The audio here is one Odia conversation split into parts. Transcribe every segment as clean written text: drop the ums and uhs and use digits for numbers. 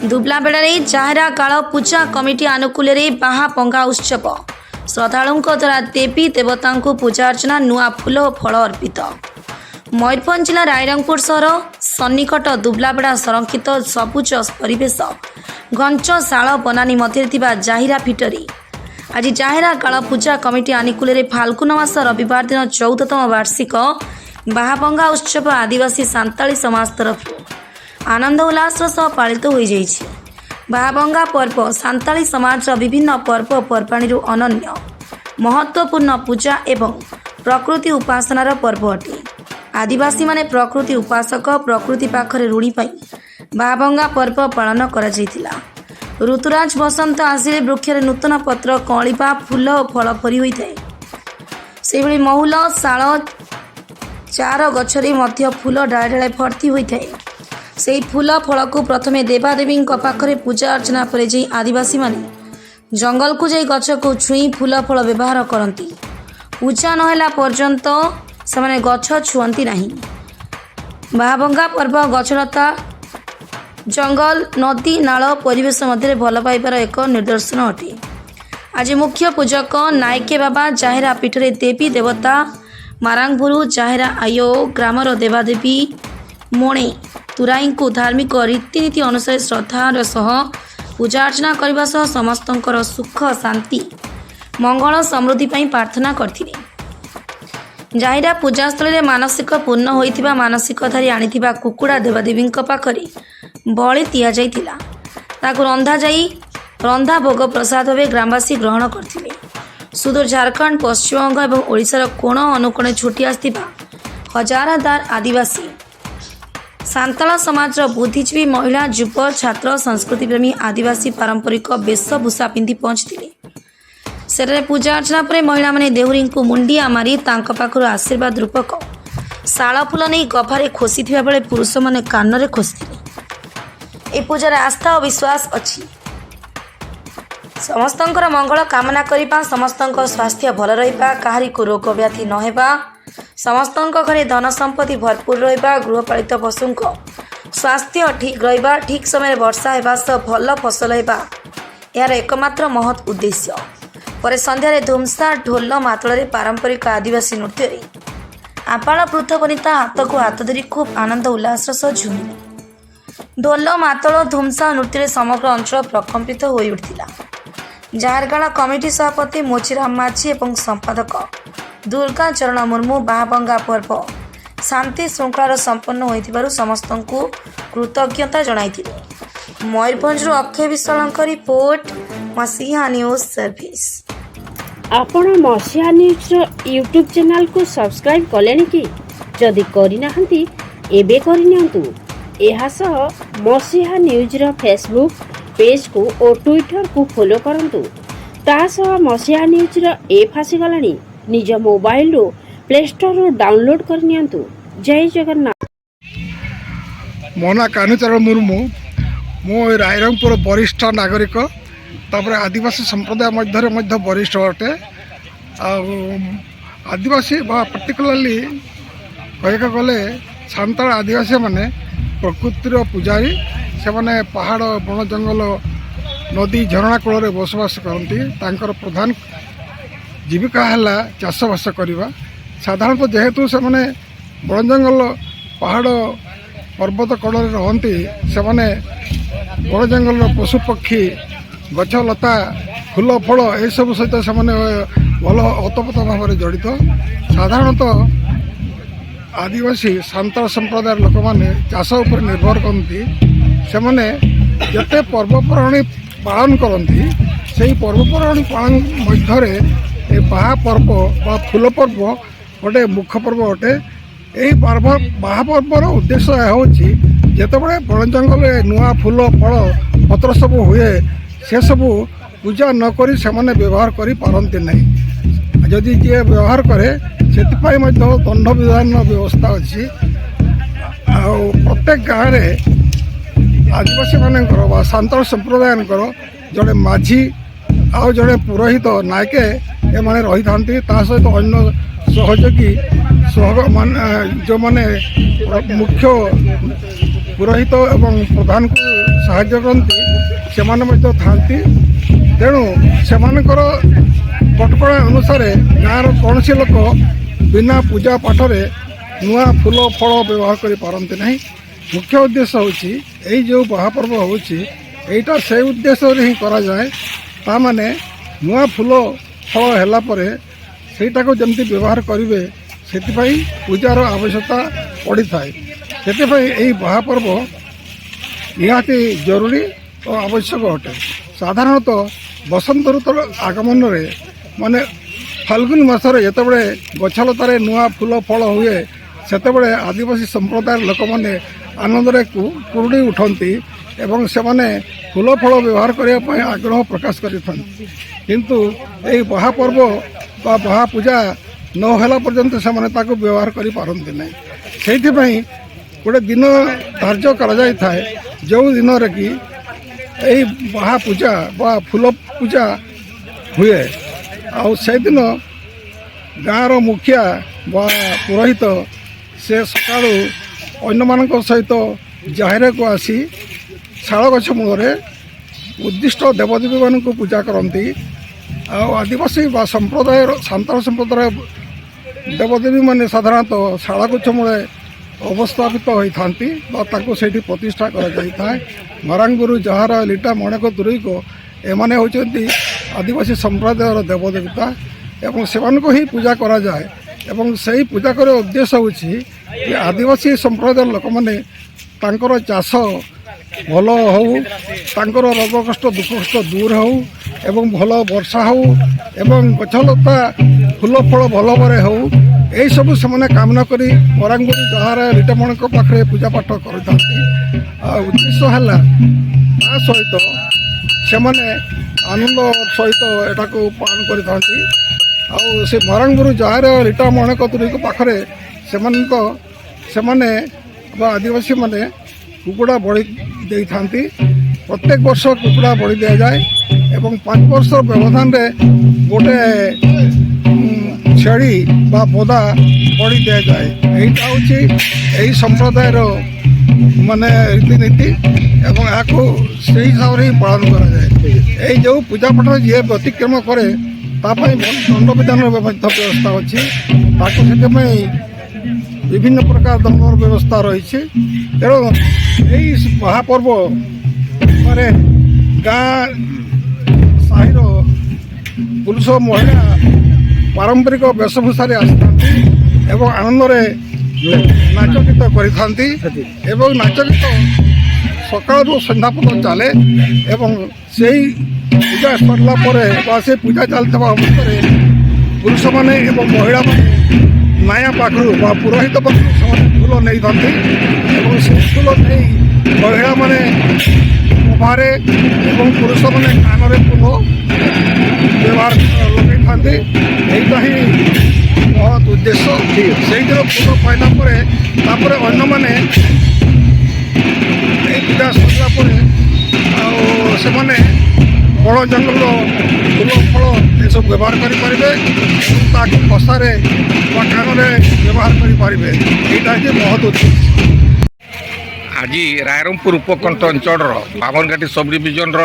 दुबलाबेड़े जाहेरा काल पूजा कमिटी आनुकूल्य बाहापंगा उत्सव श्रद्धालुओं द्वारा देवी देवता पूजा अर्चना नुआ फूल और फल अर्पित। मयूरभंज जिला रायरंगपुर सहर सन्निकट दुबलाबेड़ा संरक्षित सबुज परिवेश घंच शाल बनानी मध्य जाहिरा फिटरी आज जाहेरा काल पूजा कमिटी आनुकूल्य फाल्गुन मास रविवार दिन 14तम वार्षिक बाहापंगा उत्सव आदिवासी सांताली समाज तरफ आनंद उल्लास सह पालित हो जाइए। बाहापंगा पर्व सांताली समाज विभिन्न पर्व पर्वाणी अनन्य महत्वपूर्ण पूजा एवं प्रकृति उपासनार पर्व अटे। आदिवासी माने प्रकृति उपासक प्रकृति पाखरे ऋणी पाई बाहापंगा पर्व पालन करा जायतिला। ऋतुराज बसंत आसिले वृक्षरे नूतन पत्र कलिबा फूल और फल भरी होइथाय। सेभଳି महुल शाल चार गछरे मध्य फूल डाले डाले भर्ती होइथाय। से फूल फल को प्रथमे देवादेवी पाखरे पूजा अर्चना पर जाई आदिवासी माने जंगल को जाई गछ को छुई फूल फल व्यवहार करती। पूजा नहेला पर्यंत से गछ छुअंती नहीं। बाहापंगा पर्व गछलता जंगल नदी नाल परिवेश मध्य भल पाइबार एक निदर्शन अटे। आज मुख्य पूजक नायके बाबा जाहेरा पीठरे देवी देवता मारांगभुरु जाहेरा आयो ग्रामर देवादेवी मोणे तुराई को धार्मिक रीतिनीति अनुसार श्रद्धार सह पूजा अर्चना करने सह समस्तंकर सुख शांति मंगल समृद्धि पाई प्रार्थना करथिले। जाहिरा पूजास्थल मानसिक पूर्ण होइथिबा मानसिकधारी आनिथिबा कुकुड़ा देवादेवी पाखरे बलि दिया जाइथिला। ताकु रंधा जाई रंधा भोग प्रसाद भाव ग्रामवासी ग्रहण करथिले। सुदूर झारखंड पश्चिमबंग और ओडिशार कोण अनुकोणे छुटी आसिथिबा हजारदार आदिवासी सांताल समाज बुद्धिजीवी महिला युव छात्र संस्कृति प्रेमी आदिवासी पारंपरिक वेशभूषा पिंधि पहुंचते। सेଠାରେ पूजा अर्चना पर महिला माने देहुरी को मुंडिया मारी तांका पाखरु आशीर्वाद रूपक शाल फूल नहीं गभारे खोसीथिबा बेले पुरुष माने कानरे खोसीथिले। ए पूजार आस्था और विश्वास अछि। समस्तंकर मंगल कामना करिबा समस्तंक स्वास्थ्य भल रहिबा काहारी को रोग व्याधि न हेबा समस्तंक घरे धन संपत्ति भरपूर रहिबा गृहपालित पशुंक स्वास्थ्य ठीक रहिबा ठीक समय वर्षा हेबा सह भल फसल हेबा यार एकमात्र महत् उद्देश्य। पर संध्यारे धूमसा ढोल मातଳରେ पारंपरिक आदिवासी नृत्य रे आपाଳ पृथ बनिता हाथ को हाथ धरी खूब आनंद उल्लास सह झुमिले। ढोल मातଳ धूमसा नृत्य समग्र अंचल प्रकम्पित हो उठिला। जाहेरगाड़ा कमिटी सभापति मोचीराम माझी एवं संपादक दुर्गा चरण मुर्मू बाहापंगा पर्व शांति श्रृंखलार संपन्न होइथिबारु समस्तंकु कृतज्ञता जणाइथिले। मयूरभंज अक्षय विश्वाल रिपोर्ट मसीहा न्यूज सर्विस। आपण मसीहा न्यूज यूट्यूब चैनल को सब्सक्राइब कलेनि कि जदि करिना हंती एबे करिनियंतु। एहा सह मसीहा न्यूज रो फेसबुक पेज को और ट्विटर को फॉलो करंतु। ता सह मसीहा न्यूज रो ऐप आसी गलानी निज मोबाइल रो प्ले स्टोर रो डाउनलोड करनियंतु। जय जगन्नाथ। मोना कान्हूचरण मुर्मू मो रायरंगपुर वरिष्ठ नागरिक तापर आदिवासी संप्रदाय मध्य वरिष्ठ अटे। आदिवासी पर्टिकुलाली कह गले सांताल आदिवासी माने प्रकृतिर पुजारी से माने पहाड़ बण जंगल नदी झरणा कूल बसवास करती। प्रधान जीविका है चाषबास करवा। साधारणतः जेहेतु से माने बण जंगल पहाड़ पर्वत कूल रहती से माने बण जंगल पशु पक्षी गछ लता फूल फल ये सब सहित से भल ओतप्रोत भाव में जड़ित। साधारणतः आदिवासी सांताल संप्रदाय लोक मैंने चाष उपर निर्भर करती। से माने जते पर्वपर्वाणी पालन करती से पर्वपर्वाणी पालन मध्य बाहा पर्व बा फूल पर्व गोटे मुख्य पर्व अटे। यही पर्व बाहा पर्वर उद्देश्य यह हूँ जितेबाला बण जंगल नुआ फूल फल पत्र सब हुए से सबू पूजा नक व्यवहार कर पारती नहीं। जदि जी व्यवहार करे से दंड विधान व्यवस्था अच्छी। प्रत्येक गाँव में आदिवासी मानकर सांताल संप्रदाय जड़े माझी आ जड़े पुरोहित नायके ये माने रही था सहित अन्य सहयोगी जो माने मुख्य ପୁରୋହିତ ଏବଂ ପ୍ରଧାନକୁ ସାହାଯ୍ୟ କରନ୍ତି ସେମାନେ ମଧ୍ୟ ଥାଆନ୍ତି। ତେଣୁ ସେମାନଙ୍କର କଟକଣା ଅନୁସାରେ ଗାଁର କୌଣସି ଲୋକ ବିନା ପୂଜା ପାଠରେ ନୂଆ ଫୁଲ ଫଳ ବ୍ୟବହାର କରିପାରନ୍ତି ନାହିଁ। ମୁଖ୍ୟ ଉଦ୍ଦେଶ୍ୟ ହେଉଛି ଏଇ ଯେଉଁ ବାହାପର୍ବ ହେଉଛି ଏଇଟା ସେଇ ଉଦ୍ଦେଶ୍ୟରେ ହିଁ କରାଯାଏ। ତାମାନେ ନୂଆ ଫୁଲ ଫଳ ହେଲା ପରେ ସେଇଟାକୁ ଯେମିତି ବ୍ୟବହାର କରିବେ ସେଥିପାଇଁ ପୂଜାର ଆବଶ୍ୟକତା ପଡ଼ିଥାଏ। ସେଥିପାଇଁ ଏହି ବାହାପର୍ବ ନିହାତି ଜରୁରୀ ଓ ଆବଶ୍ୟକ ଅଟେ। ସାଧାରଣତଃ ବସନ୍ତ ଋତୁର ଆଗମନରେ ମାନେ ଫାଲ୍ଗୁନ ମାସରେ ଯେତେବେଳେ ଗଛଲତାରେ ନୂଆ ଫୁଲ ଫଳ ହୁଏ ସେତେବେଳେ ଆଦିବାସୀ ସମ୍ପ୍ରଦାୟର ଲୋକମାନେ ଆନନ୍ଦରେ କୁରୁଡ଼ି ଉଠନ୍ତି ଏବଂ ସେମାନେ ଫୁଲ ଫଳ ବ୍ୟବହାର କରିବା ପାଇଁ ଆଗ୍ରହ ପ୍ରକାଶ କରିଥାନ୍ତି। କିନ୍ତୁ ଏହି ବାହାପର୍ବ ବା ବାହା ପୂଜା ନ ହେଲା ପର୍ଯ୍ୟନ୍ତ ସେମାନେ ତାକୁ ବ୍ୟବହାର କରିପାରନ୍ତି ନାହିଁ। ସେଇଥିପାଇଁ ଗୋଟେ ଦିନ ଧାର୍ଯ୍ୟ କରାଯାଇଥାଏ ଯେଉଁ ଦିନରେ କି ଏହି ବାହା ପୂଜା ବା ଫୁଲ ପୂଜା ହୁଏ। ଆଉ ସେଦିନ ଗାଁର ମୁଖିଆ ବା ପୁରୋହିତ ସେ ସକାଳୁ ଅନ୍ୟମାନଙ୍କ ସହିତ ଜାହିରକୁ ଆସି ଶାଳ ଗଛ ମୂଳରେ ଉଦ୍ଦିଷ୍ଟ ଦେବଦେବୀମାନଙ୍କୁ ପୂଜା କରନ୍ତି। ଆଉ ଆଦିବାସୀ ବା ସମ୍ପ୍ରଦାୟର ସାନ୍ତାଳ ସମ୍ପ୍ରଦାୟ ଦେବଦେବୀମାନେ ସାଧାରଣତଃ ଶାଳ ଗଛ ମୂଳେ ଅବସ୍ଥାପିତ ହୋଇଥାନ୍ତି ବା ତାଙ୍କୁ ସେଇଠି ପ୍ରତିଷ୍ଠା କରାଯାଇଥାଏ। ମରାଙ୍ଗବୁରୁ ଜାହାର ଲିଟା ମଣେକ ତୁରୈକ ଏମାନେ ହେଉଛନ୍ତି ଆଦିବାସୀ ସମ୍ପ୍ରଦାୟର ଦେବଦେବତା ଏବଂ ସେମାନଙ୍କୁ ହିଁ ପୂଜା କରାଯାଏ। ଏବଂ ସେହି ପୂଜା କରିବା ଉଦ୍ଦେଶ୍ୟ ହେଉଛି ଯେ ଆଦିବାସୀ ସମ୍ପ୍ରଦାୟର ଲୋକମାନେ ତାଙ୍କର ଚାଷ ଭଲ ହେଉ, ତାଙ୍କର ରୋଗ କଷ୍ଟ ଦୁଃଖ କଷ୍ଟ ଦୂର ହେଉ ଏବଂ ଭଲ ବର୍ଷା ହେଉ ଏବଂ ଗଛଲତା ଫୁଲ ଫଳ ଭଲ ଭାବରେ ହେଉ ଏହିସବୁ ସେମାନେ କାମନା କରି ମରାଙ୍ଗବୁରୁ ଜାହାର ଲିଟାମଣଙ୍କ ପାଖରେ ପୂଜା ପାଠ କରିଥାନ୍ତି। ଆଉ ଉଦ୍ଦେଶ୍ୟ ହେଲା ତା ସହିତ ସେମାନେ ଆନନ୍ଦ ସହିତ ଏଟାକୁ ପାଳନ କରିଥାନ୍ତି। ଆଉ ସେ ମରାଙ୍ଗବୁରୁ ଜାହାର ଲିଟାମଣଙ୍କ ତୁରୀଙ୍କ ପାଖରେ ସେମାନେ ବା ଆଦିବାସୀମାନେ କୁକୁଡ଼ା ବଳି ଦେଇଥାନ୍ତି। ପ୍ରତ୍ୟେକ ବର୍ଷ କୁକୁଡ଼ା ବଳି ଦିଆଯାଏ ଏବଂ 5 ବର୍ଷର ବ୍ୟବଧାନରେ ଗୋଟେ ଛେଳି ବା ବୋଦା ବଳି ଦିଆଯାଏ। ଏଇଟା ହେଉଛି ଏହି ସମ୍ପ୍ରଦାୟର ମାନେ ରୀତିନୀତି ଏବଂ ଏହାକୁ ସେହି ହିସାବରେ ହିଁ ପାଳନ କରାଯାଏ। ଏଇ ଯେଉଁ ପୂଜାପାଠ ଯିଏ ବ୍ୟତିକ୍ରମ କରେ ତା ପାଇଁ ଦଣ୍ଡବିଧାନର ମଧ୍ୟ ବ୍ୟବସ୍ଥା ଅଛି। ତାକୁ ସେଥିପାଇଁ ବିଭିନ୍ନ ପ୍ରକାର ଦଣ୍ଡର ବ୍ୟବସ୍ଥା ରହିଛି। ତେଣୁ ଏହି ମହାପର୍ବ ମାନେ ଗାଁ ସାହିର ପୁରୁଷ ମହିଳା ପାରମ୍ପରିକ ବେଶଭୂଷାରେ ଆସିଥାନ୍ତି ଏବଂ ଆନନ୍ଦରେ ନାଚ ଗୀତ କରିଥାନ୍ତି ଏବଂ ନାଚ ଗୀତ ସକାଳରୁ ସନ୍ଧ୍ୟା ପର୍ଯ୍ୟନ୍ତ ଚାଲେ ଏବଂ ସେହି ପୂଜା ସରିଲା ପରେ ବା ସେ ପୂଜା ଚାଲିଥିବା ଅବସ୍ଥାରେ ପୁରୁଷମାନେ ଏବଂ ମହିଳାମାନେ ମାୟା ପାଖରୁ ବା ପୁରୋହିତ ପାଖରୁ ସେମାନେ ଫୁଲ ନେଇଥାନ୍ତି ଏବଂ ସେ ଫୁଲ ନେଇ ମହିଳାମାନେ ମୁଖରେ ଏବଂ ପୁରୁଷମାନେ କାନରେ ଫୁଲ ବ୍ୟବହାର ଲଗାଇଥାନ୍ତି। ଏଇଟା ହିଁ ମହତ୍ ଉଦ୍ଦେଶ୍ୟ। ସେଇଦିନ ଫୁଲ ପାଇଲା ପରେ ତାପରେ ଅନ୍ୟମାନେ ଏଇ ପୂଜା ସରିଲା ପରେ ଆଉ ସେମାନେ ବଣ ଜଙ୍ଗଲ ଫୁଲ ଫଳ ଏସବୁ ବ୍ୟବହାର କରିପାରିବେ ଏବଂ ତାକୁ କଷାରେ ବା କାନରେ ବ୍ୟବହାର କରିପାରିବେ। ଏଇଟା ହିଁ ମହତ୍ ଉଦ୍ଦେଶ୍ୟ। ଆଜି ରାୟରଙ୍ଗପୁର ଉପକଣ୍ଠ ଅଞ୍ଚଳର ବାମନଘାଟି ସବ୍ ଡିଭିଜନର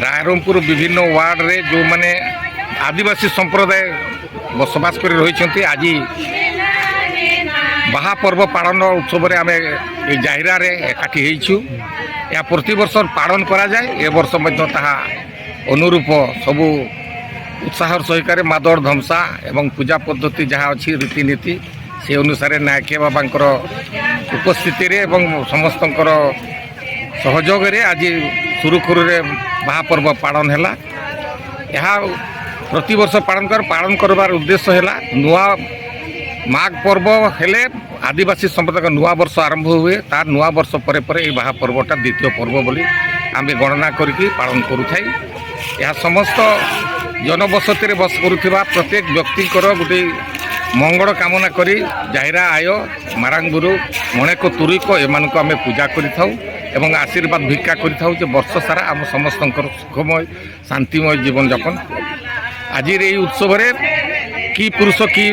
ରାୟରଙ୍ଗପୁର ବିଭିନ୍ନ ୱାର୍ଡ଼ରେ ଯେଉଁମାନେ ଆଦିବାସୀ ସମ୍ପ୍ରଦାୟ ବସବାସ କରି ରହିଛନ୍ତି ଆଜି ବାହା ପର୍ବ ପାଳନ ଉତ୍ସବରେ ଆମେ এই ଜାହିରାରେ ଏକାଠି ହେଇଛୁ। ଏହା ପ୍ରତିବର୍ଷ ପାଳନ କରାଯାଏ। ଏ ବର୍ଷ ମଧ୍ୟ ତାହା ଅନୁରୂପ ସବୁ ଉତ୍ସାହର ସହକାରେ ମାଦଳ ଧମସା ଏବଂ ପୂଜା ପଦ୍ଧତି ଯାହା ଅଛି ରୀତିନୀତି ସେ ଅନୁସାରେ ନାୟକିଆ ବାବାଙ୍କର ଉପସ୍ଥିତିରେ ଏବଂ ସମସ୍ତଙ୍କର ସହଯୋଗରେ ଆଜି ସୁରୁଖୁରୁରେ ବାହାପର୍ବ ପାଳନ ହେଲା। ଏହା ପ୍ରତିବର୍ଷ ପାଳନ କରିବାର ଉଦ୍ଦେଶ୍ୟ ହେଲା ନୂଆ ମାଘ ପର୍ବ ହେଲେ ଆଦିବାସୀ ସମ୍ପ୍ରଦାୟର ନୂଆ ବର୍ଷ ଆରମ୍ଭ ହୁଏ। ତାର ନୂଆ ବର୍ଷ ପରେ ପରେ ଏହି ବାହା ପର୍ବଟା ଦ୍ୱିତୀୟ ପର୍ବ ବୋଲି ଆମେ ଗଣନା କରିକି ପାଳନ କରୁଥାଇ। ଏହା ସମସ୍ତ ଜନବସତିରେ ବସ କରୁଥିବା ପ୍ରତ୍ୟେକ ବ୍ୟକ୍ତିଙ୍କର ଗୋଟେ ମଙ୍ଗଳ କାମନା କରି ଜାହିରା ଆୟ ମାରାଙ୍ଗବୁରୁ ମଣେକ ତୁରିକ ଏମାନଙ୍କୁ ଆମେ ପୂଜା କରିଥାଉ ଏବଂ ଆଶୀର୍ବାଦ ଭିକ୍ଷା କରିଥାଉ ଯେ ବର୍ଷ ସାରା ଆମ ସମସ୍ତଙ୍କର ସୁଖମୟ ଶାନ୍ତିମୟ ଜୀବନଯାପନ। ଆଜିର ଏହି ଉତ୍ସବରେ କି ପୁରୁଷ କି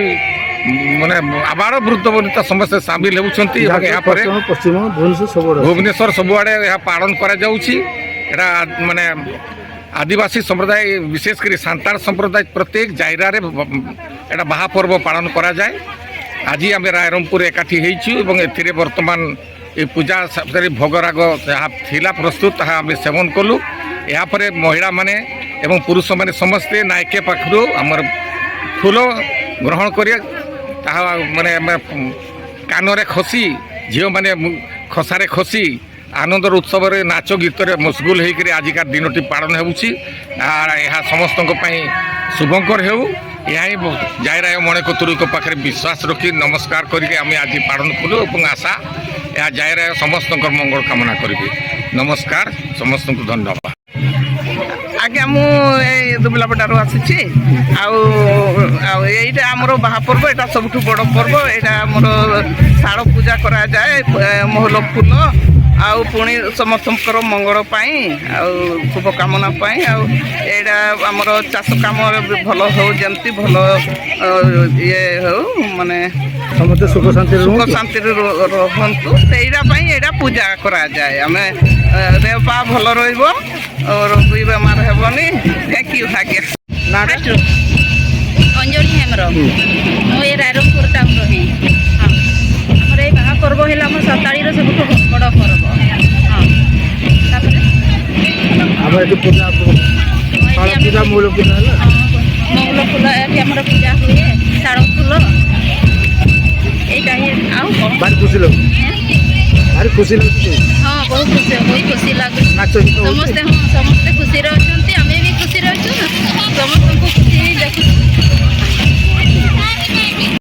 ମାନେ ଆବାଳ ବୃଦ୍ଧ ବନିତା ସମସ୍ତେ ସାମିଲ ହେଉଛନ୍ତି ଏବଂ ଏହାପରେ ପଶ୍ଚିମ ଭୁବନେଶ୍ୱର ସବୁଆଡ଼େ ଭୁବନେଶ୍ୱର ସବୁଆଡ଼େ ଏହା ପାଳନ କରାଯାଉଛି। ଏଇଟା ମାନେ ଆଦିବାସୀ ସମ୍ପ୍ରଦାୟ ବିଶେଷ କରି ସାନ୍ତାଳ ସମ୍ପ୍ରଦାୟ ପ୍ରତ୍ୟେକ ଜାଇରାରେ ଏଇଟା ବାହା ପର୍ବ ପାଳନ କରାଯାଏ। ଆଜି ଆମେ ରାୟରଙ୍ଗପୁର ଏକାଠି ହେଇଛୁ ଏବଂ ଏଥିରେ ବର୍ତ୍ତମାନ ଏ ପୂଜା ଭୋଗରାଗ ଯାହା ଥିଲା ପ୍ରସ୍ତୁତ ତାହା ଆମେ ସେବନ କଲୁ। ଏହାପରେ ମହିଳାମାନେ ଏବଂ ପୁରୁଷମାନେ ସମସ୍ତେ ନାୟକେ ପାଖରୁ ଆମର ଫୁଲ ଗ୍ରହଣ କରି ତାହା ମାନେ ଆମେ କାନରେ ଖସି ଝିଅମାନେ ଖସାରେ ଖସି ଆନନ୍ଦର ଉତ୍ସବରେ ନାଚ ଗୀତରେ ମସଗୁଲ ହେଇକରି ଆଜିକାର ଦିନଟି ପାଳନ ହେଉଛି। ଏହା ସମସ୍ତଙ୍କ ପାଇଁ ଶୁଭଙ୍କର ହେଉ। ଏହା ହିଁ ଜାଇରାୟ ମଣିକତୁରୀଙ୍କ ପାଖରେ ବିଶ୍ୱାସ ରଖି ନମସ୍କାର କରିକି ଆମେ ଆଜି ପାଳନ କଲୁ ଏବଂ ଆଶା ଏହା ଜାଇରାୟ ସମସ୍ତଙ୍କର ମଙ୍ଗଳ କାମନା କରିବି। ନମସ୍କାର, ସମସ୍ତଙ୍କୁ ଧନ୍ୟବାଦ। ଆଜ୍ଞା, ମୁଁ ଏଇ ଦୁବଲାପଡ଼ାରୁ ଆସିଛି। ଆଉ ଏଇଟା ଆମର ବାହା ପର୍ବ, ଏଇଟା ସବୁଠୁ ବଡ଼ ପର୍ବ। ଏଇଟା ଆମର ଶାଳ ପୂଜା କରାଯାଏ, ମହଲ ଫୁଲ ଆଉ ପୁଣି ସମସ୍ତଙ୍କର ମଙ୍ଗଳ ପାଇଁ ଆଉ ଶୁଭକାମନା ପାଇଁ। ଆଉ ଏଇଟା ଆମର ଚାଷ କାମରେ ଭଲ ହେଉ, ଯେମିତି ଭଲ ଇଏ ହେଉ, ମାନେ ସମସ୍ତେ ସୁଖ ଶାନ୍ତିରେ ସୁଖ ଶାନ୍ତିରେ ରୁହନ୍ତୁ, ସେଇଟା ପାଇଁ ଏଇଟା ପୂଜା କରାଯାଏ। ଆମେ ଦେହ ପା ଭଲ ରହିବ, ରୋଗ ବେମାର ହେବନି। Thank you. ଆଜ୍ଞା, ଅଞ୍ଜଳି ହେମ୍ର, ମୁଁ ଏ ରାୟରଙ୍ଗପୁର ଟାଉନ୍ର ହିଁ। ହଁ, ଆମର ଏଇ ବାହା ପର୍ବ ହେଲା ଆମର ସାନ୍ତାଳୀର ସବୁଠୁ ବଡ଼ ପର୍ବ। ହଁ, ତାପରେ ଆମର ଏଠି ପୂଜା ପୂଜା ମୂଳ ପୂଜା ହେଲା। ମଙ୍ଗଳ ଫୁଲ ଏଠି ଆମର ପୂଜା ହୁଏ, ଶାଳ ଫୁଲ ଏଇଟା ହିଁ। ଆଉ କ'ଣ ଭାରି ଖୁସି ଲାଗୁଛି, ଭାରି ଖୁସି ଲାଗୁଛି। ହଁ, ବହୁତ ଖୁସି ଲାଗୁଛି। ନାଚ ଗୀତ ହଉଛି। ସମସ୍ତେ ଖୁସିରେ ଅଛନ୍ତି, ଆମେ ବି ଖୁସିରେ ଅଛୁ। ସମସ୍ତଙ୍କୁ ଖୁସି ହେଇ ଦେଖୁଛୁ।